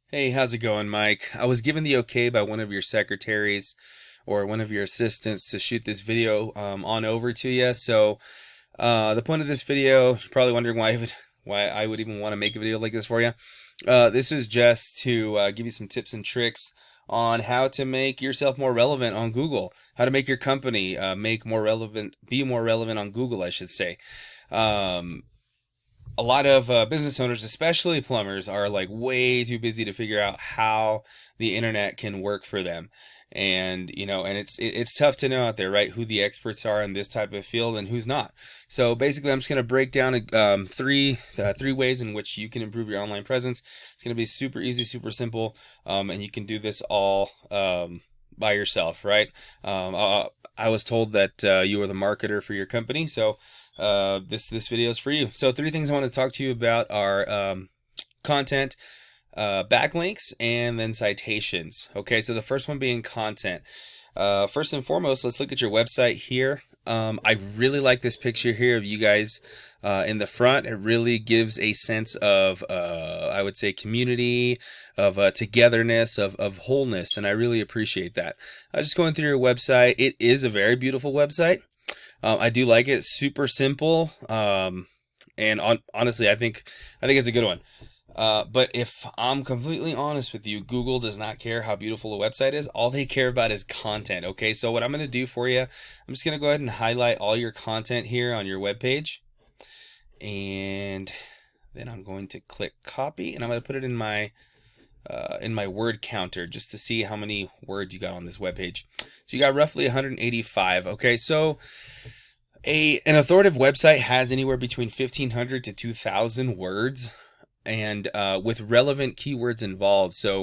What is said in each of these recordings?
Hey, how's it going, Mike? I was given the okay by one of your secretaries or one of your assistants to shoot this video on over to you. So, the point of this video, you're probably wondering why I would even want to make a video like this for you. This is just to give you some tips and tricks on how to make yourself more relevant on Google, how to make your company be more relevant on Google, I should say. Um, a lot of business owners, especially plumbers, are like way too busy to figure out how the internet can work for them. And it's tough to know out there, right? Who the experts are in this type of field and who's not. So basically, I'm just going to break down three ways in which you can improve your online presence. It's going to be super easy, super simple, and you can do this all by yourself, right? I was told that you were the marketer for your company, so this video is for you. So three things I want to talk to you about are content, backlinks, and then citations. Okay, so the first one being content. First and foremost, let's look at your website here. I really like this picture here of you guys in the front. It really gives a sense of, I would say, community, of togetherness, of wholeness, and I really appreciate that. Just going through your website, it is a very beautiful website. I do like it. It's super simple, and honestly, I think it's a good one. But if I'm completely honest with you, Google does not care how beautiful a website is. All they care about is content. Okay, so what I'm going to do for you, I'm just going to go ahead and highlight all your content here on your web page, and then I'm going to click copy, and I'm going to put it in my word counter just to see how many words you got on this web page. So you got roughly 185. Okay, so an authoritative website has anywhere between 1,500 to 2,000 words, and with relevant keywords involved. So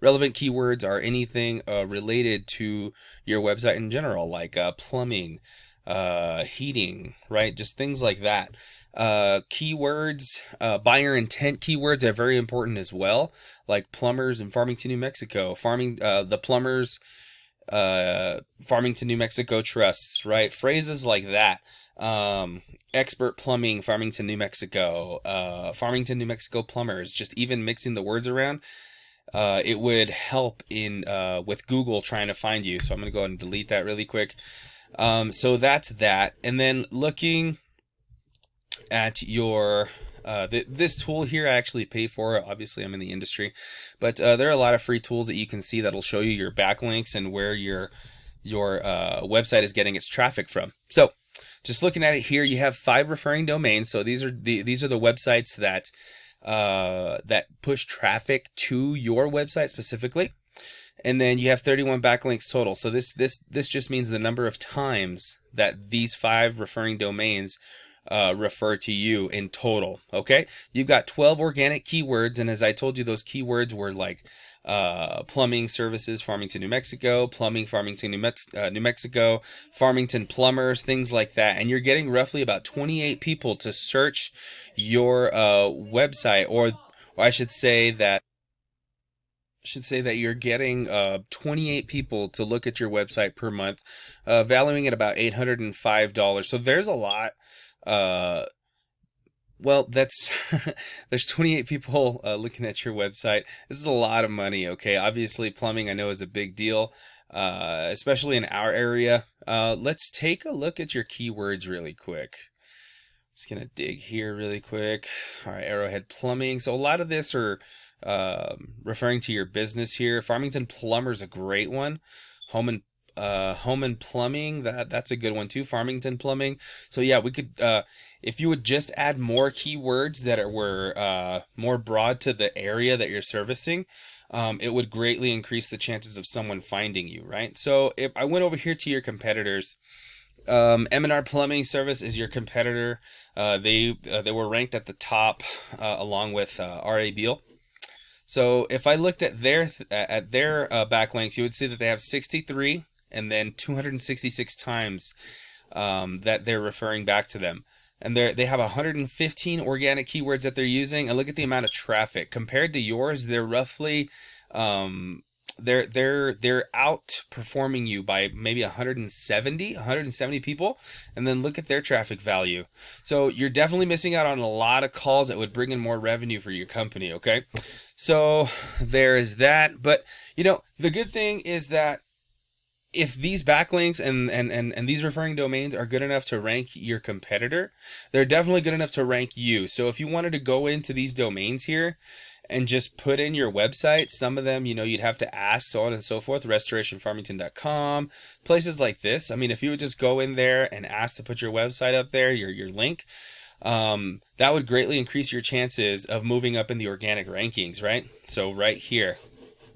relevant keywords are anything related to your website in general, like plumbing, heating, right? Just things like that. Keywords, buyer intent keywords are very important as well, like plumbers in Farmington, New Mexico, the plumbers, Farmington, New Mexico trusts, right? Phrases like that. Expert plumbing, Farmington, New Mexico, Farmington, New Mexico plumbers, just even mixing the words around. It would help in with Google trying to find you. So I'm going to go ahead and delete that really quick. So that's that. And then looking at your this tool here, I actually pay for it. Obviously, I'm in the industry, but there are a lot of free tools that you can see that'll show you your backlinks and where your website is getting its traffic from. So just looking at it here, you have 5 referring domains. So these are the websites that that push traffic to your website specifically. And then you have 31 backlinks total. So this just means the number of times that these 5 referring domains refer to you in total. Okay, you've got 12 organic keywords, and as I told you, those keywords were like plumbing services, Farmington, New Mexico, plumbing, Farmington, New Mexico, Farmington plumbers, things like that. And you're getting roughly about 28 people to search your website, or I should say that you're getting 28 people to look at your website per month, valuing at about $805. So there's a lot. Well, that's there's 28 people looking at your website. This is a lot of money. Okay, obviously plumbing I know is a big deal, especially in our area. Let's take a look at your keywords really quick. Just gonna dig here really quick. All right, Arrowhead plumbing. So a lot of this are referring to your business here. Farmington plumber is a great one. Home and plumbing, that's a good one too. Farmington plumbing. So yeah, we could if you would just add more keywords that were more broad to the area that you're servicing, it would greatly increase the chances of someone finding you, right? So if I went over here to your competitors, M&R Plumbing Service is your competitor. They were ranked at the top along with R.A. Beal. So if I looked at their backlinks, you would see that they have 63 and then 266 times that they're referring back to them. And they have 115 organic keywords that they're using. And look at the amount of traffic. Compared to yours, they're roughly they're outperforming you by maybe 170 people, and then look at their traffic value. So you're definitely missing out on a lot of calls that would bring in more revenue for your company. Okay, so there is that. But you know, the good thing is that if these backlinks and these referring domains are good enough to rank your competitor, they're definitely good enough to rank you. So if you wanted to go into these domains here and just put in your website, some of them, you know, you'd have to ask, so on and so forth, restorationfarmington.com, places like this. I mean, if you would just go in there and ask to put your website up there, your link, that would greatly increase your chances of moving up in the organic rankings, right? So right here,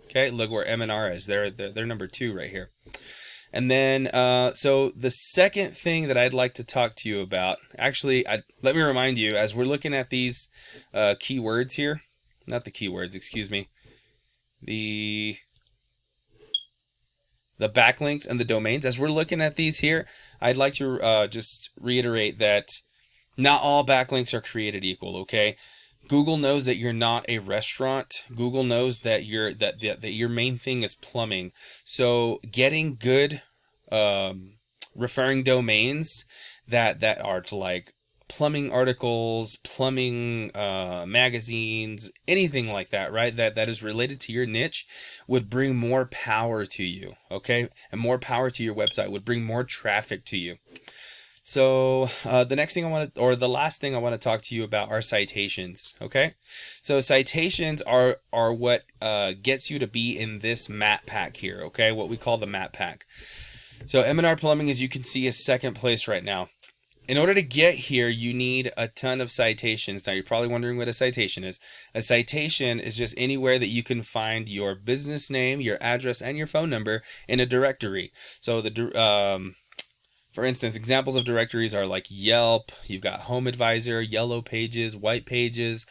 okay, look where M&R is. They're number 2 right here. And then, so the second thing that I'd like to talk to you about, actually, let me remind you, as we're looking at these keywords here, not the keywords, excuse me, the backlinks and the domains, as we're looking at these here, I'd like to just reiterate that not all backlinks are created equal, okay? Google knows that you're not a restaurant. Google knows that your main thing is plumbing. So getting good referring domains that are to like plumbing articles, plumbing magazines, anything like that, right? That is related to your niche would bring more power to you, okay? And more power to your website would bring more traffic to you. So the next thing the last thing I want to talk to you about are citations, okay? So citations are what gets you to be in this map pack here, okay? What we call the map pack. So M&R Plumbing, as you can see, is second place right now. In order to get here, you need a ton of citations. Now, you're probably wondering what a citation is. A citation is just anywhere that you can find your business name, your address, and your phone number in a directory. So for instance, examples of directories are like Yelp, you've got Home Advisor, Yellow Pages, White Pages,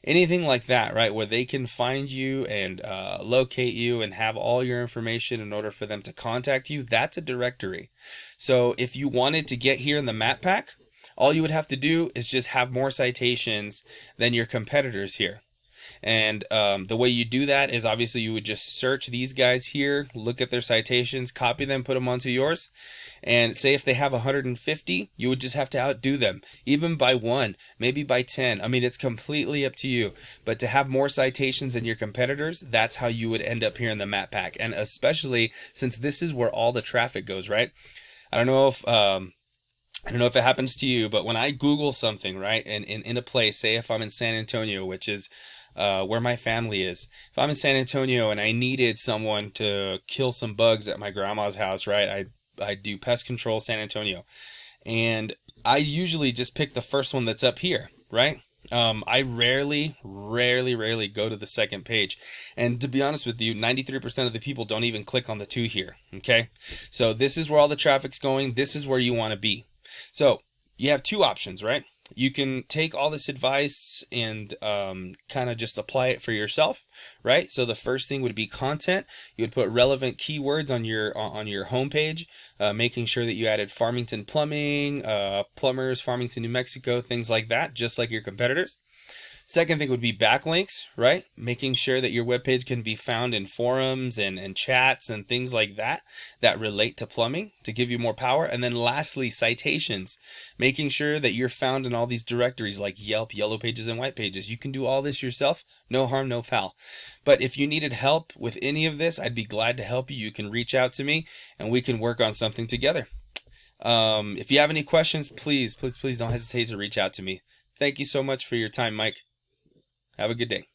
anything like that, right? Where they can find you and locate you and have all your information in order for them to contact you. That's a directory. So if you wanted to get here in the map pack, all you would have to do is just have more citations than your competitors here. And the way you do that is obviously you would just search these guys here, look at their citations, copy them, put them onto yours, and say if they have 150, you would just have to outdo them, even by 1, maybe by 10. I mean, it's completely up to you. But to have more citations than your competitors, that's how you would end up here in the map pack. And especially since this is where all the traffic goes, right? I don't know if it happens to you, but when I Google something, right, and in a place, say if I'm in San Antonio, which is where my family is. If I'm in San Antonio and I needed someone to kill some bugs at my grandma's house, right, I do pest control San Antonio. And I usually just pick the first one that's up here, right? I rarely go to the second page. And to be honest with you, 93% of the people don't even click on the 2 here, okay? So this is where all the traffic's going. This is where you want to be. So you have 2 options, right? You can take all this advice and kind of just apply it for yourself, right? So the first thing would be content. You would put relevant keywords on your homepage, making sure that you added Farmington Plumbing, plumbers, Farmington, New Mexico, things like that, just like your competitors. Second thing would be backlinks, right? Making sure that your webpage can be found in forums and chats and things like that that relate to plumbing to give you more power. And then lastly, citations, making sure that you're found in all these directories like Yelp, Yellow Pages, and White Pages. You can do all this yourself. No harm, no foul. But if you needed help with any of this, I'd be glad to help you. You can reach out to me and we can work on something together. If you have any questions, please don't hesitate to reach out to me. Thank you so much for your time, Mike. Have a good day.